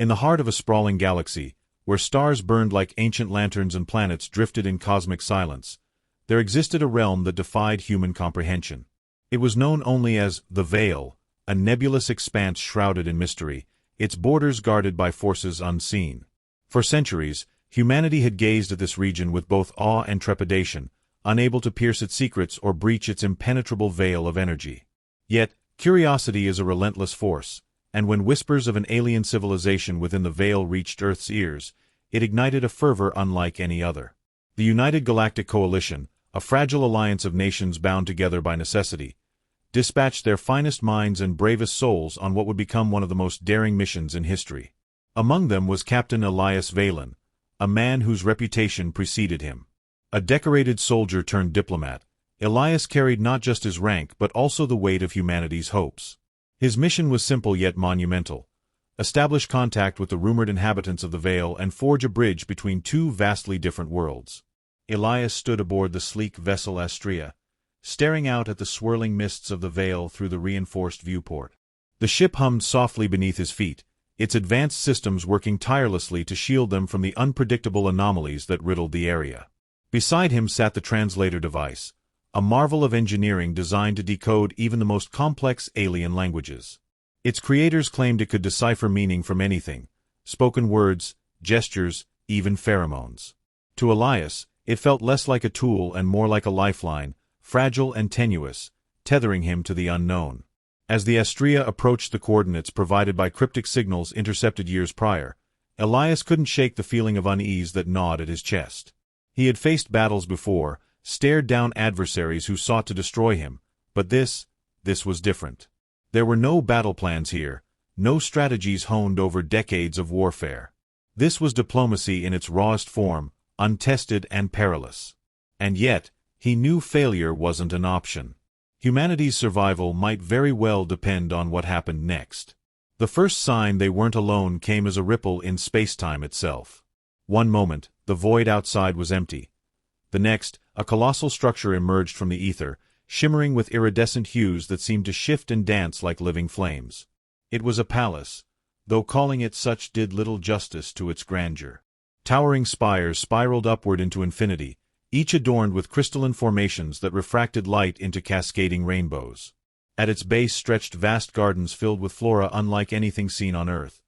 In the heart of a sprawling galaxy, where stars burned like ancient lanterns and planets drifted in cosmic silence, there existed a realm that defied human comprehension. It was known only as the Veil, a nebulous expanse shrouded in mystery, its borders guarded by forces unseen. For centuries, humanity had gazed at this region with both awe and trepidation, unable to pierce its secrets or breach its impenetrable veil of energy. Yet, curiosity is a relentless force, and when whispers of an alien civilization within the Veil reached Earth's ears, it ignited a fervor unlike any other. The United Galactic Coalition, a fragile alliance of nations bound together by necessity, dispatched their finest minds and bravest souls on what would become one of the most daring missions in history. Among them was Captain Elias Valen, a man whose reputation preceded him. A decorated soldier turned diplomat, Elias carried not just his rank but also the weight of humanity's hopes. His mission was simple yet monumental: establish contact with the rumored inhabitants of the Veil and forge a bridge between two vastly different worlds. Elias stood aboard the sleek vessel Astrea, staring out at the swirling mists of the Veil through the reinforced viewport. The ship hummed softly beneath his feet, its advanced systems working tirelessly to shield them from the unpredictable anomalies that riddled the area. Beside him sat the Translator device, a marvel of engineering designed to decode even the most complex alien languages. Its creators claimed it could decipher meaning from anything: spoken words, gestures, even pheromones. To Elias, it felt less like a tool and more like a lifeline, fragile and tenuous, tethering him to the unknown. As the Astrea approached the coordinates provided by cryptic signals intercepted years prior, Elias couldn't shake the feeling of unease that gnawed at his chest. He had faced battles before, stared down adversaries who sought to destroy him, but this was different. There were no battle plans here, no strategies honed over decades of warfare. This was diplomacy in its rawest form, untested and perilous. And yet, he knew failure wasn't an option. Humanity's survival might very well depend on what happened next. The first sign they weren't alone came as a ripple in space-time itself. One moment, the void outside was empty. The next, a colossal structure emerged from the ether, shimmering with iridescent hues that seemed to shift and dance like living flames. It was a palace, though calling it such did little justice to its grandeur. Towering spires spiraled upward into infinity, each adorned with crystalline formations that refracted light into cascading rainbows. At its base stretched vast gardens filled with flora unlike anything seen on Earth.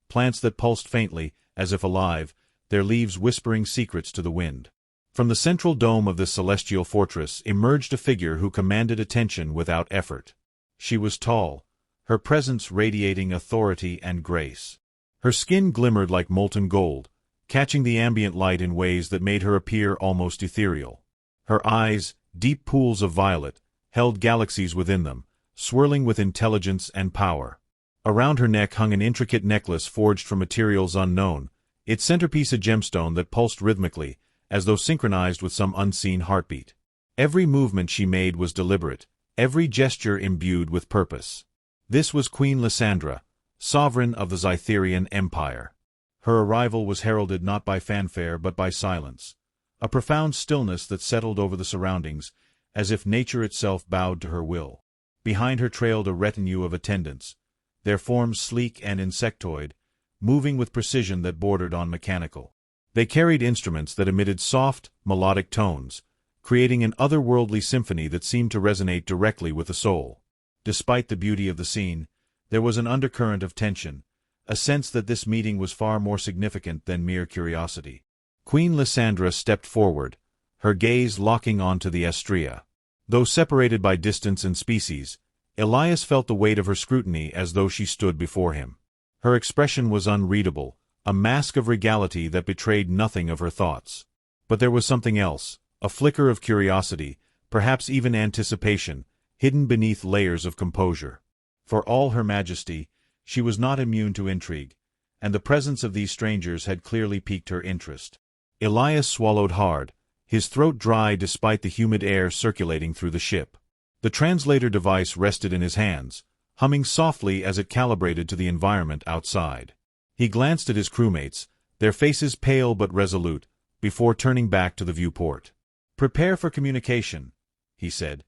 Plants that pulsed faintly, as if alive, their leaves whispering secrets to the wind. From the central dome of this celestial fortress emerged a figure who commanded attention without effort. She was tall, her presence radiating authority and grace. Her skin glimmered like molten gold, catching the ambient light in ways that made her appear almost ethereal. Her eyes, deep pools of violet, held galaxies within them, swirling with intelligence and power. Around her neck hung an intricate necklace forged from materials unknown, its centerpiece a gemstone that pulsed rhythmically, as though synchronized with some unseen heartbeat. Every movement she made was deliberate, every gesture imbued with purpose. This was Queen Leandra, sovereign of the Zytherian Empire. Her arrival was heralded not by fanfare but by silence, a profound stillness that settled over the surroundings, as if nature itself bowed to her will. Behind her trailed a retinue of attendants, their forms sleek and insectoid, moving with precision that bordered on mechanical. They carried instruments that emitted soft, melodic tones, creating an otherworldly symphony that seemed to resonate directly with the soul. Despite the beauty of the scene, there was an undercurrent of tension, a sense that this meeting was far more significant than mere curiosity. Queen Leandra stepped forward, her gaze locking onto the Astrea. Though separated by distance and species, Elias felt the weight of her scrutiny as though she stood before him. Her expression was unreadable, a mask of regality that betrayed nothing of her thoughts. But there was something else, a flicker of curiosity, perhaps even anticipation, hidden beneath layers of composure. For all her majesty, she was not immune to intrigue, and the presence of these strangers had clearly piqued her interest. Elias swallowed hard, his throat dry despite the humid air circulating through the ship. The translator device rested in his hands, humming softly as it calibrated to the environment outside. He glanced at his crewmates, their faces pale but resolute, before turning back to the viewport. "Prepare for communication," he said,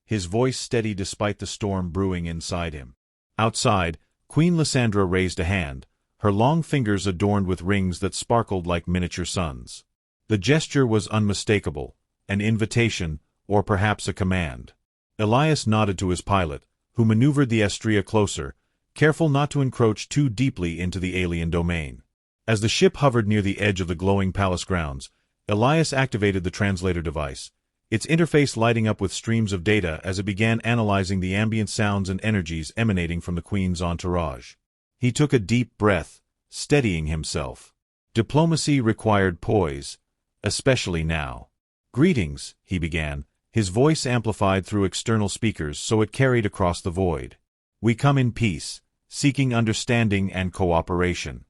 his voice steady despite the storm brewing inside him. Outside, Queen Leandra raised a hand, her long fingers adorned with rings that sparkled like miniature suns. The gesture was unmistakable, an invitation, or perhaps a command. Elias nodded to his pilot, who maneuvered the Astrea closer, careful not to encroach too deeply into the alien domain. As the ship hovered near the edge of the glowing palace grounds, Elias activated the translator device, its interface lighting up with streams of data as it began analyzing the ambient sounds and energies emanating from the Queen's entourage. He took a deep breath, steadying himself. Diplomacy required poise, especially now. "Greetings," he began, his voice amplified through external speakers so it carried across the void. "We come in peace, seeking understanding and cooperation."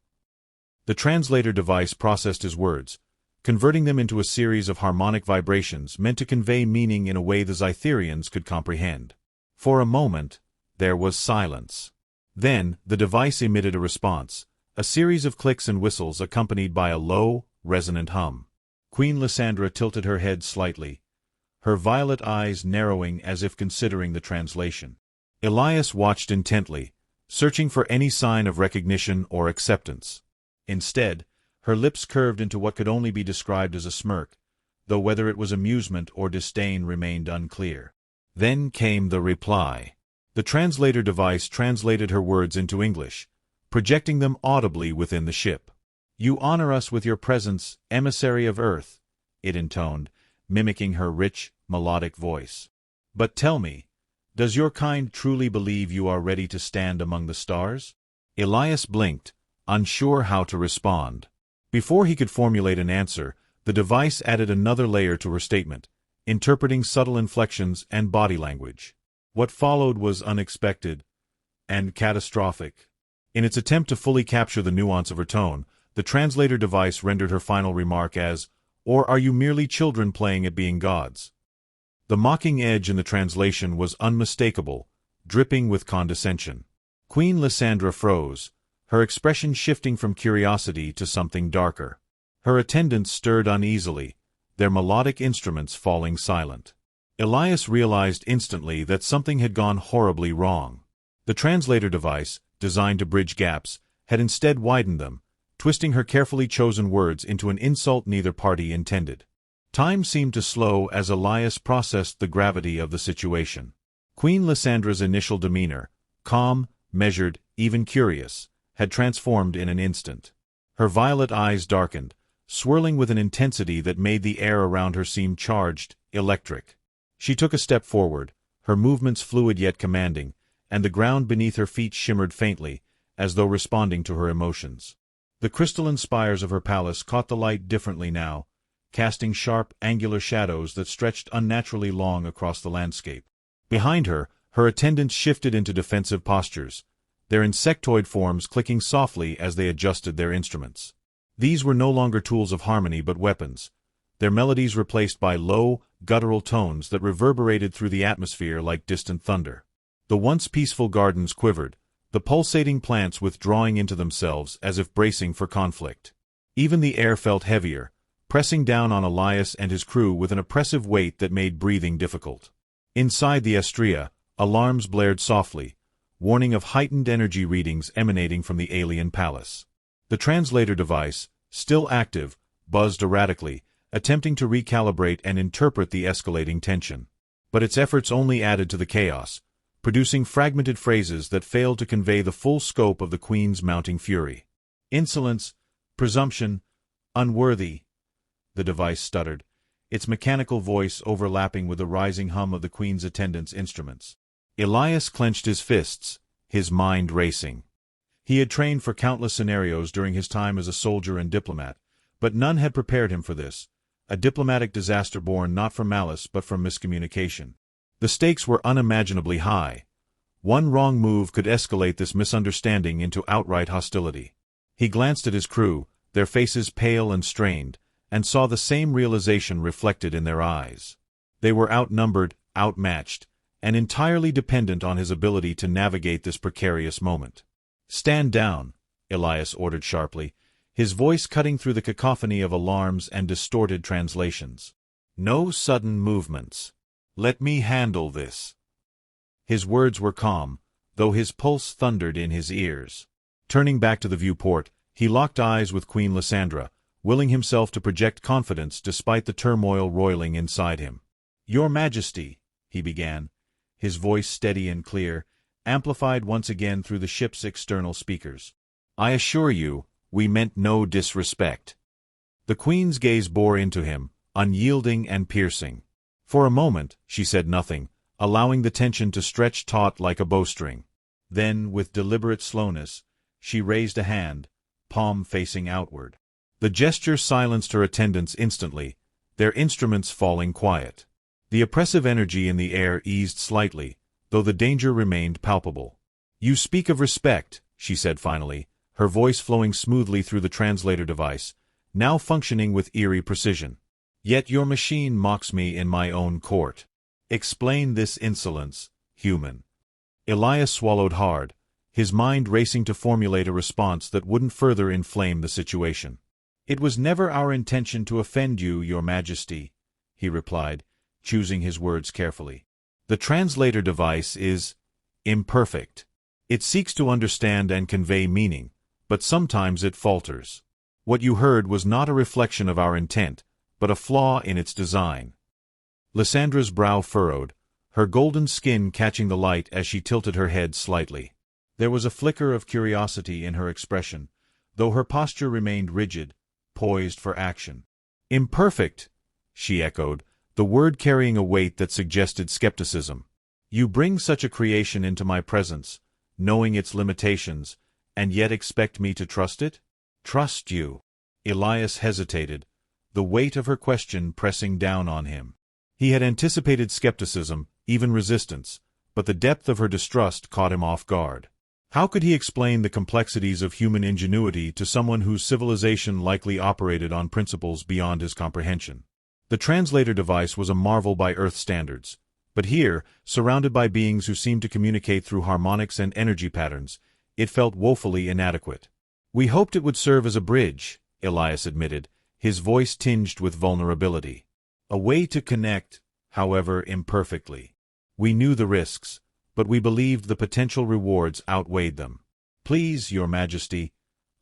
The translator device processed his words, converting them into a series of harmonic vibrations meant to convey meaning in a way the Zytherians could comprehend. For a moment, there was silence. Then, the device emitted a response, a series of clicks and whistles accompanied by a low, resonant hum. Queen Leandra tilted her head slightly, her violet eyes narrowing as if considering the translation. Elias watched intently, searching for any sign of recognition or acceptance. Instead, her lips curved into what could only be described as a smirk, though whether it was amusement or disdain remained unclear. Then came the reply. The translator device translated her words into English, projecting them audibly within the ship. "You honor us with your presence, emissary of Earth," it intoned, mimicking her rich, melodic voice. "But tell me, does your kind truly believe you are ready to stand among the stars?" Elias blinked, unsure how to respond. Before he could formulate an answer, the device added another layer to her statement, interpreting subtle inflections and body language. What followed was unexpected and catastrophic. In its attempt to fully capture the nuance of her tone, the translator device rendered her final remark as, "Or are you merely children playing at being gods?" The mocking edge in the translation was unmistakable, dripping with condescension. Queen Leandra froze, her expression shifting from curiosity to something darker. Her attendants stirred uneasily, their melodic instruments falling silent. Elias realized instantly that something had gone horribly wrong. The translator device, designed to bridge gaps, had instead widened them, twisting her carefully chosen words into an insult neither party intended. Time seemed to slow as Elias processed the gravity of the situation. Queen Leandra's initial demeanor, calm, measured, even curious, had transformed in an instant. Her violet eyes darkened, swirling with an intensity that made the air around her seem charged, electric. She took a step forward, her movements fluid yet commanding, and the ground beneath her feet shimmered faintly, as though responding to her emotions. The crystalline spires of her palace caught the light differently now, casting sharp, angular shadows that stretched unnaturally long across the landscape. Behind her, her attendants shifted into defensive postures, their insectoid forms clicking softly as they adjusted their instruments. These were no longer tools of harmony but weapons, their melodies replaced by low, guttural tones that reverberated through the atmosphere like distant thunder. The once peaceful gardens quivered, the pulsating plants withdrawing into themselves as if bracing for conflict. Even the air felt heavier, pressing down on Elias and his crew with an oppressive weight that made breathing difficult. Inside the Astrea, alarms blared softly, warning of heightened energy readings emanating from the alien palace. The translator device, still active, buzzed erratically, attempting to recalibrate and interpret the escalating tension. But its efforts only added to the chaos, producing fragmented phrases that failed to convey the full scope of the Queen's mounting fury. "Insolence, presumption, unworthy," the device stuttered, its mechanical voice overlapping with the rising hum of the Queen's attendants' instruments. Elias clenched his fists, his mind racing. He had trained for countless scenarios during his time as a soldier and diplomat, but none had prepared him for this, a diplomatic disaster born not from malice but from miscommunication. The stakes were unimaginably high. One wrong move could escalate this misunderstanding into outright hostility. He glanced at his crew, their faces pale and strained, and saw the same realization reflected in their eyes. They were outnumbered, outmatched, and entirely dependent on his ability to navigate this precarious moment. "Stand down," Elias ordered sharply, his voice cutting through the cacophony of alarms and distorted translations. "No sudden movements. Let me handle this." His words were calm, though his pulse thundered in his ears. Turning back to the viewport, he locked eyes with Queen Leandra, willing himself to project confidence despite the turmoil roiling inside him. "Your Majesty," he began, his voice steady and clear, amplified once again through the ship's external speakers. "I assure you, we meant no disrespect." The Queen's gaze bore into him, unyielding and piercing. For a moment, she said nothing, allowing the tension to stretch taut like a bowstring. Then, with deliberate slowness, she raised a hand, palm facing outward. The gesture silenced her attendants instantly, their instruments falling quiet. The oppressive energy in the air eased slightly, though the danger remained palpable. "You speak of respect," she said finally, her voice flowing smoothly through the translator device, now functioning with eerie precision. "Yet your machine mocks me in my own court. Explain this insolence, human." Elias swallowed hard, his mind racing to formulate a response that wouldn't further inflame the situation. "It was never our intention to offend you, Your Majesty," he replied, choosing his words carefully. "The translator device is imperfect. It seeks to understand and convey meaning, but sometimes it falters. What you heard was not a reflection of our intent, but a flaw in its design." Leandra's brow furrowed, her golden skin catching the light as she tilted her head slightly. There was a flicker of curiosity in her expression, though her posture remained rigid, poised for action. "Imperfect," she echoed, the word carrying a weight that suggested skepticism. "You bring such a creation into my presence, knowing its limitations, and yet expect me to trust it?" "Trust you?" Elias hesitated, the weight of her question pressing down on him. He had anticipated skepticism, even resistance, but the depth of her distrust caught him off guard. How could he explain the complexities of human ingenuity to someone whose civilization likely operated on principles beyond his comprehension? The translator device was a marvel by Earth standards, but here, surrounded by beings who seemed to communicate through harmonics and energy patterns, it felt woefully inadequate. "We hoped it would serve as a bridge," Elias admitted, his voice tinged with vulnerability. "A way to connect, however imperfectly. We knew the risks, but we believed the potential rewards outweighed them. Please, Your Majesty,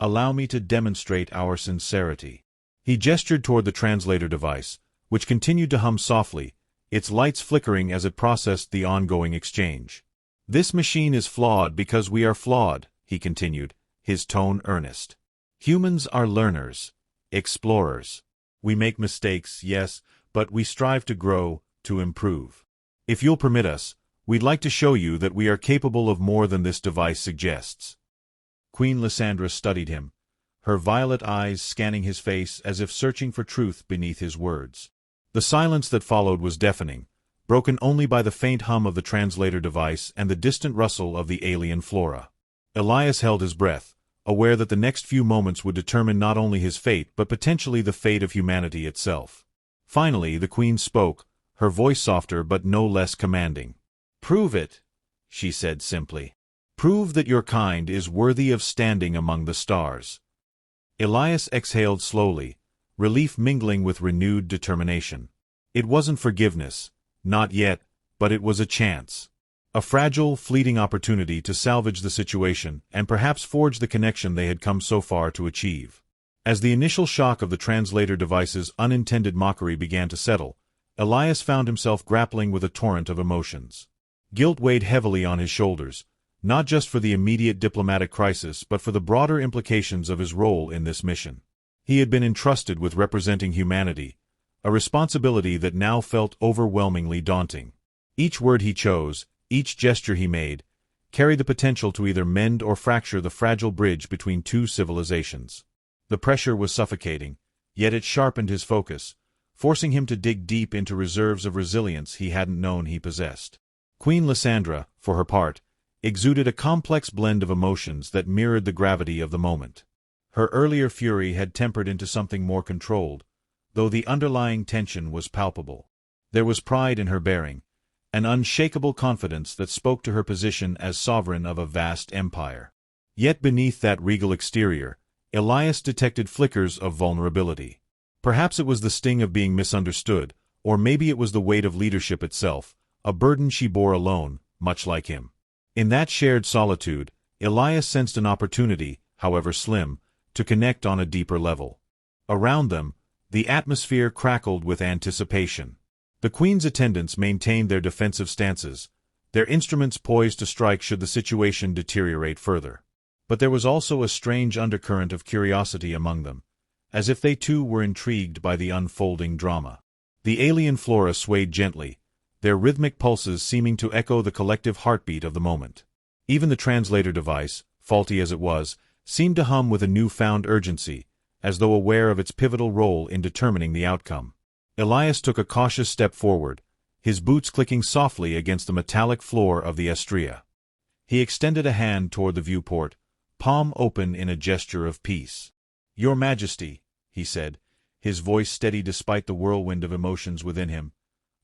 allow me to demonstrate our sincerity." He gestured toward the translator device, which continued to hum softly, its lights flickering as it processed the ongoing exchange. "This machine is flawed because we are flawed," he continued, his tone earnest. "Humans are learners, explorers. We make mistakes, yes, but we strive to grow, to improve. If you'll permit us, we'd like to show you that we are capable of more than this device suggests." Queen Leandra studied him, her violet eyes scanning his face as if searching for truth beneath his words. The silence that followed was deafening, broken only by the faint hum of the translator device and the distant rustle of the alien flora. Elias held his breath, aware that the next few moments would determine not only his fate but potentially the fate of humanity itself. Finally, the Queen spoke, her voice softer but no less commanding. "Prove it," she said simply. "Prove that your kind is worthy of standing among the stars." Elias exhaled slowly, relief mingling with renewed determination. It wasn't forgiveness, not yet, but it was a chance. A fragile, fleeting opportunity to salvage the situation and perhaps forge the connection they had come so far to achieve. As the initial shock of the translator device's unintended mockery began to settle, Elias found himself grappling with a torrent of emotions. Guilt weighed heavily on his shoulders, not just for the immediate diplomatic crisis but for the broader implications of his role in this mission. He had been entrusted with representing humanity, a responsibility that now felt overwhelmingly daunting. Each word he chose, each gesture he made, carried the potential to either mend or fracture the fragile bridge between two civilizations. The pressure was suffocating, yet it sharpened his focus, forcing him to dig deep into reserves of resilience he hadn't known he possessed. Queen Leandra, for her part, exuded a complex blend of emotions that mirrored the gravity of the moment. Her earlier fury had tempered into something more controlled, though the underlying tension was palpable. There was pride in her bearing, an unshakable confidence that spoke to her position as sovereign of a vast empire. Yet beneath that regal exterior, Elias detected flickers of vulnerability. Perhaps it was the sting of being misunderstood, or maybe it was the weight of leadership itself, a burden she bore alone, much like him. In that shared solitude, Elias sensed an opportunity, however slim, to connect on a deeper level. Around them, the atmosphere crackled with anticipation. The Queen's attendants maintained their defensive stances, their instruments poised to strike should the situation deteriorate further. But there was also a strange undercurrent of curiosity among them, as if they too were intrigued by the unfolding drama. The alien flora swayed gently, their rhythmic pulses seeming to echo the collective heartbeat of the moment. Even the translator device, faulty as it was, seemed to hum with a newfound urgency, as though aware of its pivotal role in determining the outcome. Elias took a cautious step forward, his boots clicking softly against the metallic floor of the estrella. He extended a hand toward the viewport, palm open in a gesture of peace. "Your Majesty," he said, his voice steady despite the whirlwind of emotions within him,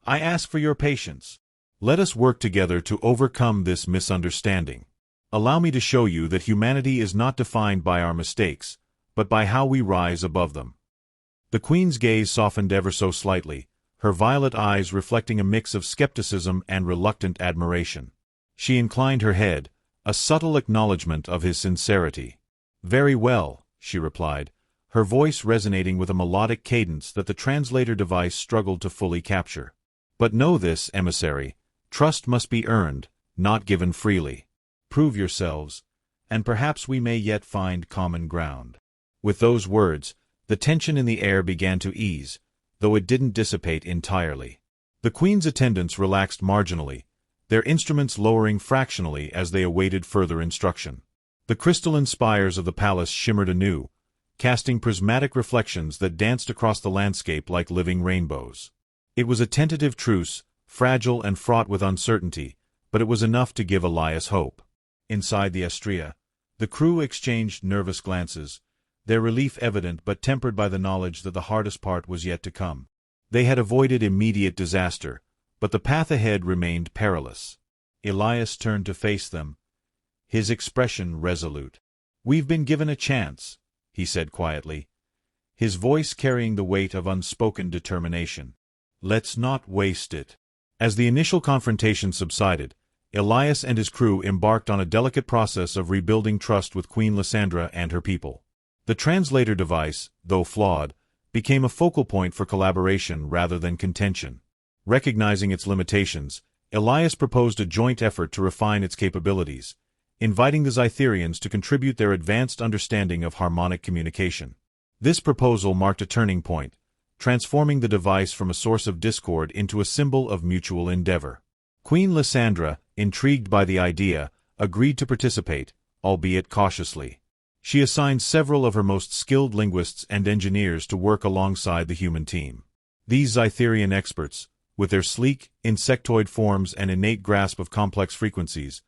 "I ask for your patience. Let us work together to overcome this misunderstanding. Allow me to show you that humanity is not defined by our mistakes, but by how we rise above them." The Queen's gaze softened ever so slightly, her violet eyes reflecting a mix of skepticism and reluctant admiration. She inclined her head, a subtle acknowledgment of his sincerity. "Very well," she replied, her voice resonating with a melodic cadence that the translator device struggled to fully capture. "But know this, emissary, trust must be earned, not given freely. Prove yourselves, and perhaps we may yet find common ground." With those words, the tension in the air began to ease, though it didn't dissipate entirely. The Queen's attendants relaxed marginally, their instruments lowering fractionally as they awaited further instruction. The crystalline spires of the palace shimmered anew, casting prismatic reflections that danced across the landscape like living rainbows. It was a tentative truce, fragile and fraught with uncertainty, but it was enough to give Elias hope. Inside the estrella, the crew exchanged nervous glances, their relief evident but tempered by the knowledge that the hardest part was yet to come. They had avoided immediate disaster, but the path ahead remained perilous. Elias turned to face them, his expression resolute. "We've been given a chance," he said quietly, his voice carrying the weight of unspoken determination. "Let's not waste it." As the initial confrontation subsided, Elias and his crew embarked on a delicate process of rebuilding trust with Queen Leandra and her people. The translator device, though flawed, became a focal point for collaboration rather than contention. Recognizing its limitations, Elias proposed a joint effort to refine its capabilities, inviting the Zytherians to contribute their advanced understanding of harmonic communication. This proposal marked a turning point, transforming the device from a source of discord into a symbol of mutual endeavor. Queen Leandra, intrigued by the idea, agreed to participate, albeit cautiously. She assigned several of her most skilled linguists and engineers to work alongside the human team. These Zytherian experts, with their sleek, insectoid forms and innate grasp of complex frequencies,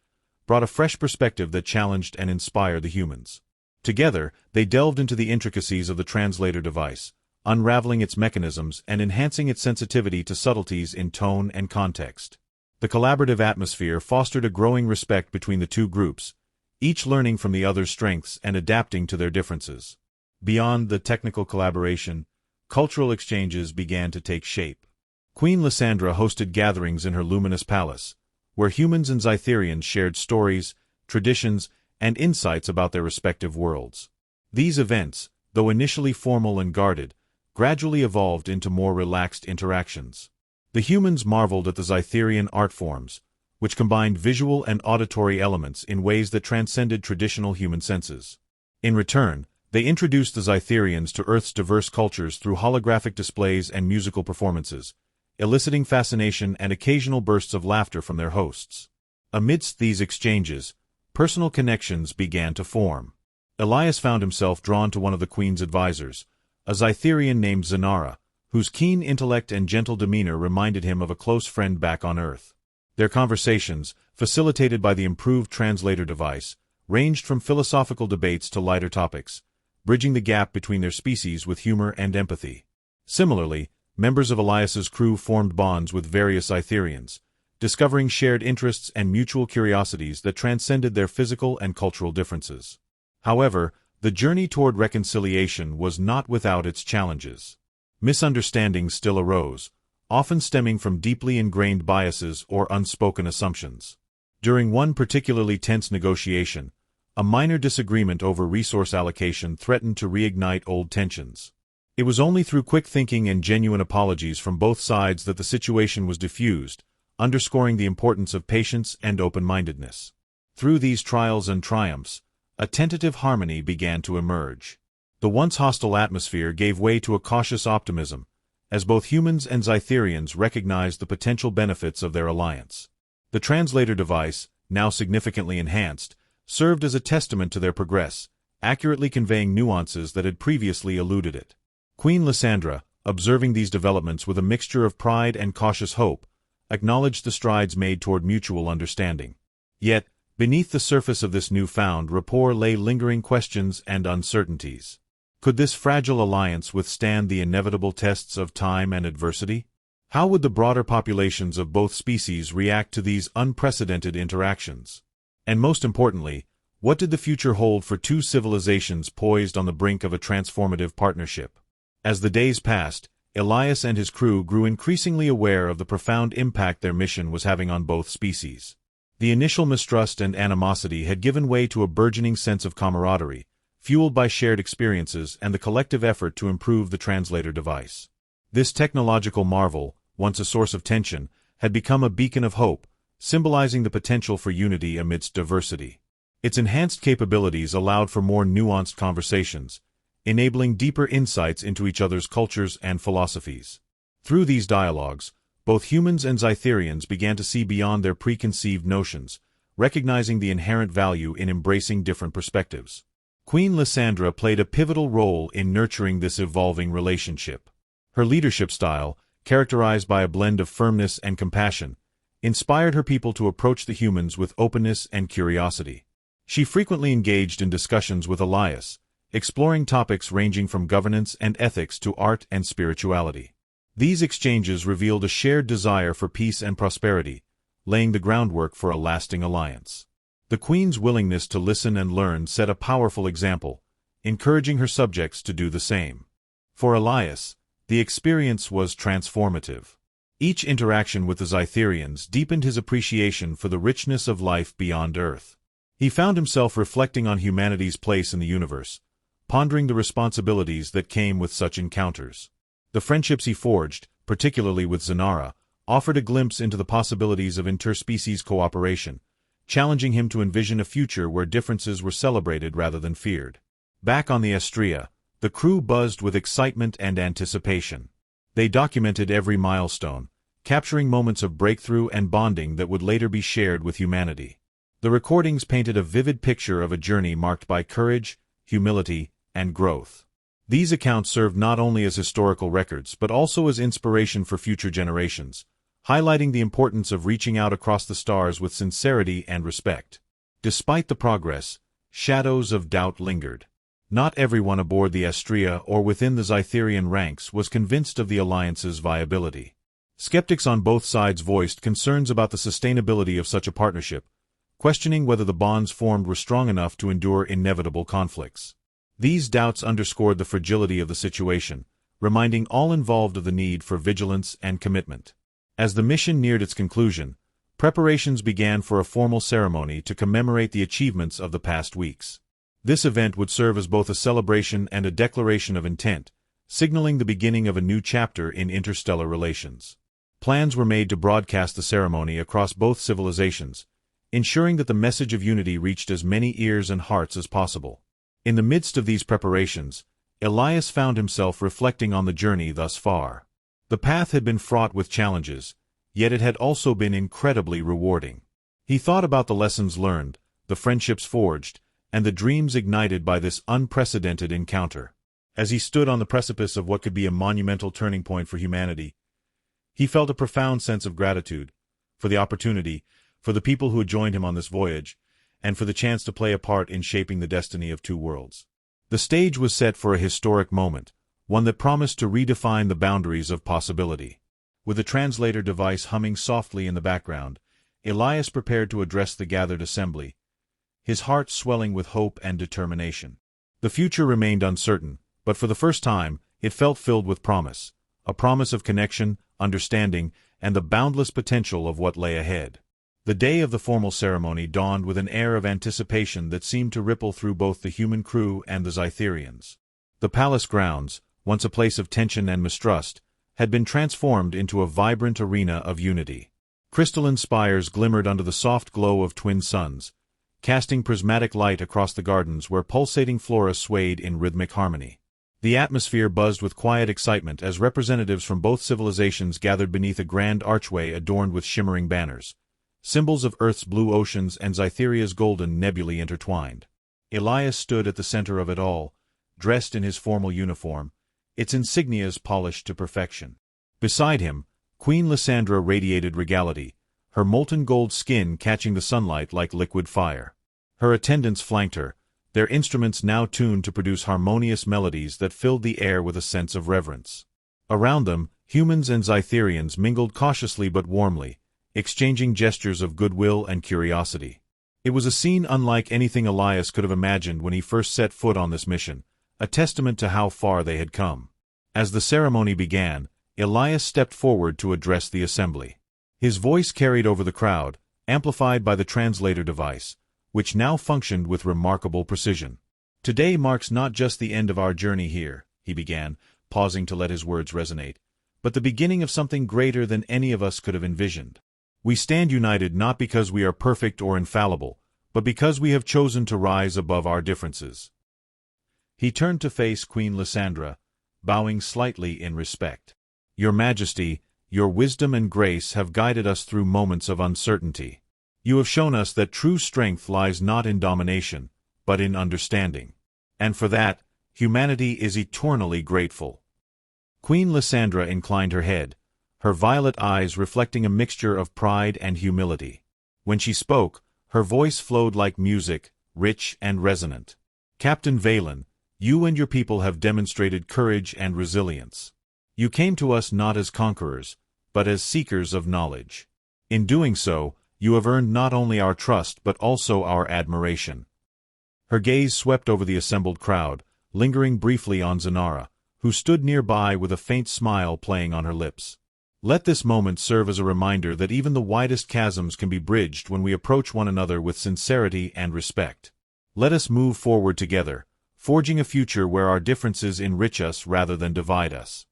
brought a fresh perspective that challenged and inspired the humans. Together, they delved into the intricacies of the translator device, unraveling its mechanisms and enhancing its sensitivity to subtleties in tone and context. The collaborative atmosphere fostered a growing respect between the two groups, each learning from the other's strengths and adapting to their differences. Beyond the technical collaboration, cultural exchanges began to take shape. Queen Leandra hosted gatherings in her luminous palace, where humans and Zytherians shared stories, traditions, and insights about their respective worlds. These events, though initially formal and guarded, gradually evolved into more relaxed interactions. The humans marveled at the Zytherian art forms, which combined visual and auditory elements in ways that transcended traditional human senses. In return, they introduced the Zytherians to Earth's diverse cultures through holographic displays and musical performances, eliciting fascination and occasional bursts of laughter from their hosts. Amidst these exchanges, personal connections began to form. Elias found himself drawn to one of the Queen's advisors, a Zytherian named Zanara, whose keen intellect and gentle demeanor reminded him of a close friend back on Earth. Their conversations, facilitated by the improved translator device, ranged from philosophical debates to lighter topics, bridging the gap between their species with humor and empathy. Similarly, members of Elias's crew formed bonds with various Zytherians, discovering shared interests and mutual curiosities that transcended their physical and cultural differences. However, the journey toward reconciliation was not without its challenges. Misunderstandings still arose, often stemming from deeply ingrained biases or unspoken assumptions. During one particularly tense negotiation, a minor disagreement over resource allocation threatened to reignite old tensions. It was only through quick thinking and genuine apologies from both sides that the situation was diffused, underscoring the importance of patience and open-mindedness. Through these trials and triumphs, a tentative harmony began to emerge. The once hostile atmosphere gave way to a cautious optimism, as both humans and Zytherians recognized the potential benefits of their alliance. The translator device, now significantly enhanced, served as a testament to their progress, accurately conveying nuances that had previously eluded it. Queen Leandra, observing these developments with a mixture of pride and cautious hope, acknowledged the strides made toward mutual understanding. Yet, beneath the surface of this newfound rapport lay lingering questions and uncertainties. Could this fragile alliance withstand the inevitable tests of time and adversity? How would the broader populations of both species react to these unprecedented interactions? And most importantly, what did the future hold for two civilizations poised on the brink of a transformative partnership? As the days passed, Elias and his crew grew increasingly aware of the profound impact their mission was having on both species. The initial mistrust and animosity had given way to a burgeoning sense of camaraderie, fueled by shared experiences and the collective effort to improve the translator device. This technological marvel, once a source of tension, had become a beacon of hope, symbolizing the potential for unity amidst diversity. Its enhanced capabilities allowed for more nuanced conversations, enabling deeper insights into each other's cultures and philosophies. Through these dialogues, both humans and Zytherians began to see beyond their preconceived notions, recognizing the inherent value in embracing different perspectives. Queen Leandra played a pivotal role in nurturing this evolving relationship. Her leadership style, characterized by a blend of firmness and compassion, inspired her people to approach the humans with openness and curiosity. She frequently engaged in discussions with Elias, exploring topics ranging from governance and ethics to art and spirituality. These exchanges revealed a shared desire for peace and prosperity, laying the groundwork for a lasting alliance. The Queen's willingness to listen and learn set a powerful example, encouraging her subjects to do the same. For Elias, the experience was transformative. Each interaction with the Zytherians deepened his appreciation for the richness of life beyond Earth. He found himself reflecting on humanity's place in the universe, pondering the responsibilities that came with such encounters. The friendships he forged, particularly with Zanara, offered a glimpse into the possibilities of interspecies cooperation, challenging him to envision a future where differences were celebrated rather than feared. Back on the Astrea, the crew buzzed with excitement and anticipation. They documented every milestone, capturing moments of breakthrough and bonding that would later be shared with humanity. The recordings painted a vivid picture of a journey marked by courage, humility, and growth. These accounts served not only as historical records but also as inspiration for future generations, highlighting the importance of reaching out across the stars with sincerity and respect. Despite the progress, shadows of doubt lingered. Not everyone aboard the Astrea or within the Zytherian ranks was convinced of the alliance's viability. Skeptics on both sides voiced concerns about the sustainability of such a partnership, questioning whether the bonds formed were strong enough to endure inevitable conflicts. These doubts underscored the fragility of the situation, reminding all involved of the need for vigilance and commitment. As the mission neared its conclusion, preparations began for a formal ceremony to commemorate the achievements of the past weeks. This event would serve as both a celebration and a declaration of intent, signaling the beginning of a new chapter in interstellar relations. Plans were made to broadcast the ceremony across both civilizations, ensuring that the message of unity reached as many ears and hearts as possible. In the midst of these preparations, Elias found himself reflecting on the journey thus far. The path had been fraught with challenges, yet it had also been incredibly rewarding. He thought about the lessons learned, the friendships forged, and the dreams ignited by this unprecedented encounter. As he stood on the precipice of what could be a monumental turning point for humanity, he felt a profound sense of gratitude for the opportunity, for the people who had joined him on this voyage, and for the chance to play a part in shaping the destiny of two worlds. The stage was set for a historic moment, one that promised to redefine the boundaries of possibility. With the translator device humming softly in the background, Elias prepared to address the gathered assembly, his heart swelling with hope and determination. The future remained uncertain, but for the first time, it felt filled with promise, a promise of connection, understanding, and the boundless potential of what lay ahead. The day of the formal ceremony dawned with an air of anticipation that seemed to ripple through both the human crew and the Zytherians. The palace grounds, once a place of tension and mistrust, had been transformed into a vibrant arena of unity. Crystalline spires glimmered under the soft glow of twin suns, casting prismatic light across the gardens where pulsating flora swayed in rhythmic harmony. The atmosphere buzzed with quiet excitement as representatives from both civilizations gathered beneath a grand archway adorned with shimmering banners, symbols of Earth's blue oceans and Zytheria's golden nebulae intertwined. Elias stood at the center of it all, dressed in his formal uniform, its insignias polished to perfection. Beside him, Queen Leandra radiated regality, her molten gold skin catching the sunlight like liquid fire. Her attendants flanked her, their instruments now tuned to produce harmonious melodies that filled the air with a sense of reverence. Around them, humans and Zytherians mingled cautiously but warmly, exchanging gestures of goodwill and curiosity. It was a scene unlike anything Elias could have imagined when he first set foot on this mission, a testament to how far they had come. As the ceremony began, Elias stepped forward to address the assembly. His voice carried over the crowd, amplified by the translator device, which now functioned with remarkable precision. "Today marks not just the end of our journey here," he began, pausing to let his words resonate, "but the beginning of something greater than any of us could have envisioned. We stand united not because we are perfect or infallible, but because we have chosen to rise above our differences." He turned to face Queen Leandra, bowing slightly in respect. "Your Majesty, your wisdom and grace have guided us through moments of uncertainty. You have shown us that true strength lies not in domination, but in understanding. And for that, humanity is eternally grateful." Queen Leandra inclined her head, her violet eyes reflecting a mixture of pride and humility. When she spoke, her voice flowed like music, rich and resonant. "Captain Valen, you and your people have demonstrated courage and resilience. You came to us not as conquerors, but as seekers of knowledge. In doing so, you have earned not only our trust but also our admiration." Her gaze swept over the assembled crowd, lingering briefly on Zenara, who stood nearby with a faint smile playing on her lips. "Let this moment serve as a reminder that even the widest chasms can be bridged when we approach one another with sincerity and respect. Let us move forward together, forging a future where our differences enrich us rather than divide us."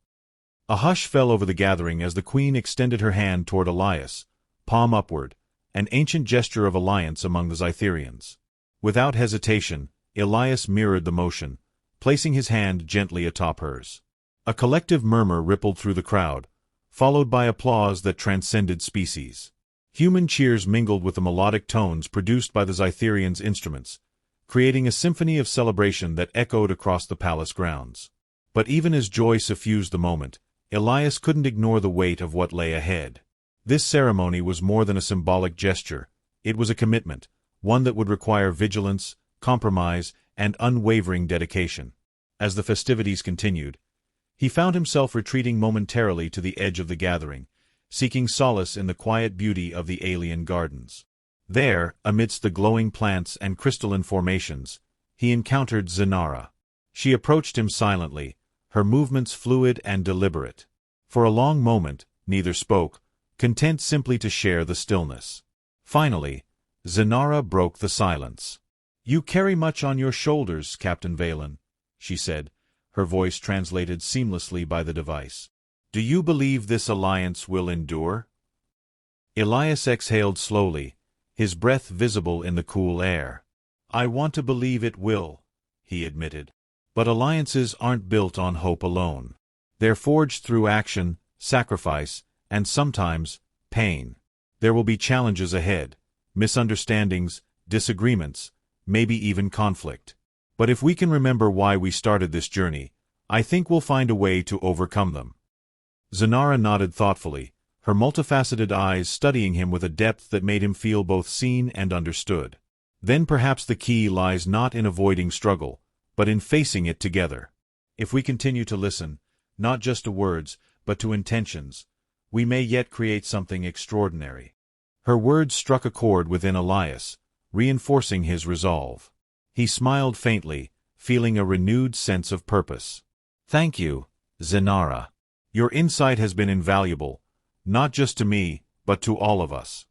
A hush fell over the gathering as the Queen extended her hand toward Elias, palm upward, an ancient gesture of alliance among the Zytherians. Without hesitation, Elias mirrored the motion, placing his hand gently atop hers. A collective murmur rippled through the crowd, followed by applause that transcended species. Human cheers mingled with the melodic tones produced by the Zytherians' instruments, creating a symphony of celebration that echoed across the palace grounds. But even as joy suffused the moment, Elias couldn't ignore the weight of what lay ahead. This ceremony was more than a symbolic gesture. It was a commitment, one that would require vigilance, compromise, and unwavering dedication. As the festivities continued, he found himself retreating momentarily to the edge of the gathering, seeking solace in the quiet beauty of the alien gardens. There, amidst the glowing plants and crystalline formations, he encountered Zenara. She approached him silently, her movements fluid and deliberate. For a long moment, neither spoke, content simply to share the stillness. Finally, Zenara broke the silence. "You carry much on your shoulders, Captain Valen," she said, her voice translated seamlessly by the device. "Do you believe this alliance will endure?" Elias exhaled slowly, his breath visible in the cool air. "I want to believe it will," he admitted. "But alliances aren't built on hope alone. They're forged through action, sacrifice, and sometimes, pain. There will be challenges ahead, misunderstandings, disagreements, maybe even conflict. But if we can remember why we started this journey, I think we'll find a way to overcome them." Zenara nodded thoughtfully, her multifaceted eyes studying him with a depth that made him feel both seen and understood. "Then perhaps the key lies not in avoiding struggle, but in facing it together. If we continue to listen, not just to words, but to intentions, we may yet create something extraordinary." Her words struck a chord within Elias, reinforcing his resolve. He smiled faintly, feeling a renewed sense of purpose. "Thank you, Zenara. Your insight has been invaluable, not just to me, but to all of us."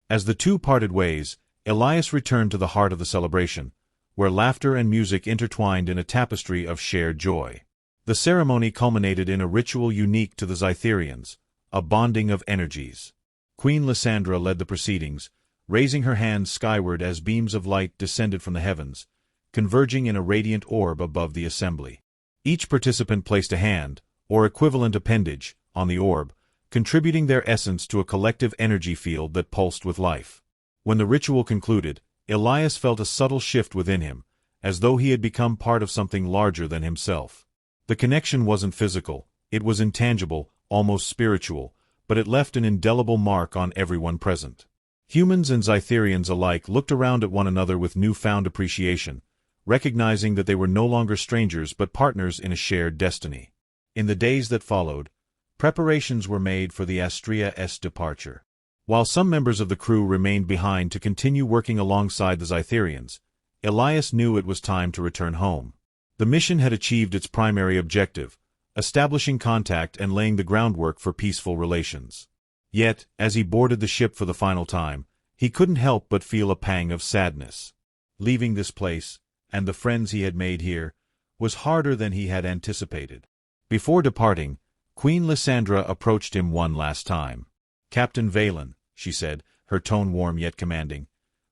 As the two parted ways, Elias returned to the heart of the celebration, where laughter and music intertwined in a tapestry of shared joy. The ceremony culminated in a ritual unique to the Zytherians, a bonding of energies. Queen Leandra led the proceedings, raising her hands skyward as beams of light descended from the heavens, converging in a radiant orb above the assembly. Each participant placed a hand, or equivalent appendage, on the orb, contributing their essence to a collective energy field that pulsed with life. When the ritual concluded, Elias felt a subtle shift within him, as though he had become part of something larger than himself. The connection wasn't physical, it was intangible, almost spiritual, but it left an indelible mark on everyone present. Humans and Zytherians alike looked around at one another with newfound appreciation, recognizing that they were no longer strangers but partners in a shared destiny. In the days that followed, preparations were made for the Astria's departure. While some members of the crew remained behind to continue working alongside the Zytherians, Elias knew it was time to return home. The mission had achieved its primary objective, establishing contact and laying the groundwork for peaceful relations. Yet, as he boarded the ship for the final time, he couldn't help but feel a pang of sadness. Leaving this place, and the friends he had made here, was harder than he had anticipated. Before departing, Queen Leandra approached him one last time. "Captain Valen," she said, her tone warm yet commanding,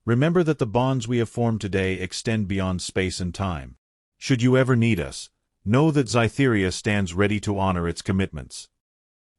"remember that the bonds we have formed today extend beyond space and time. Should you ever need us, know that Zytheria stands ready to honor its commitments."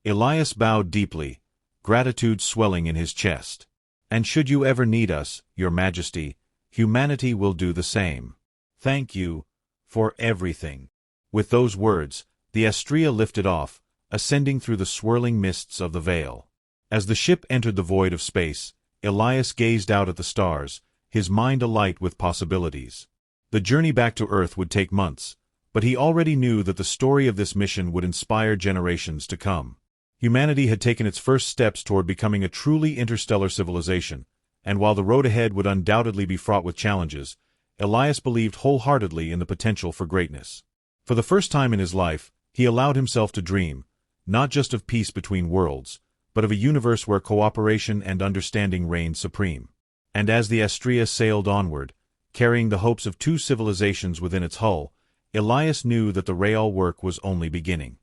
Elias bowed deeply, gratitude swelling in his chest. "And should you ever need us, Your Majesty, humanity will do the same. Thank you for everything." With those words, the Astrea lifted off, ascending through the swirling mists of the veil. As the ship entered the void of space, Elias gazed out at the stars, his mind alight with possibilities. The journey back to Earth would take months, but he already knew that the story of this mission would inspire generations to come. Humanity had taken its first steps toward becoming a truly interstellar civilization, and while the road ahead would undoubtedly be fraught with challenges, Elias believed wholeheartedly in the potential for greatness. For the first time in his life, he allowed himself to dream, not just of peace between worlds, but of a universe where cooperation and understanding reigned supreme. And as the Astrea sailed onward, carrying the hopes of two civilizations within its hull, Elias knew that the real work was only beginning.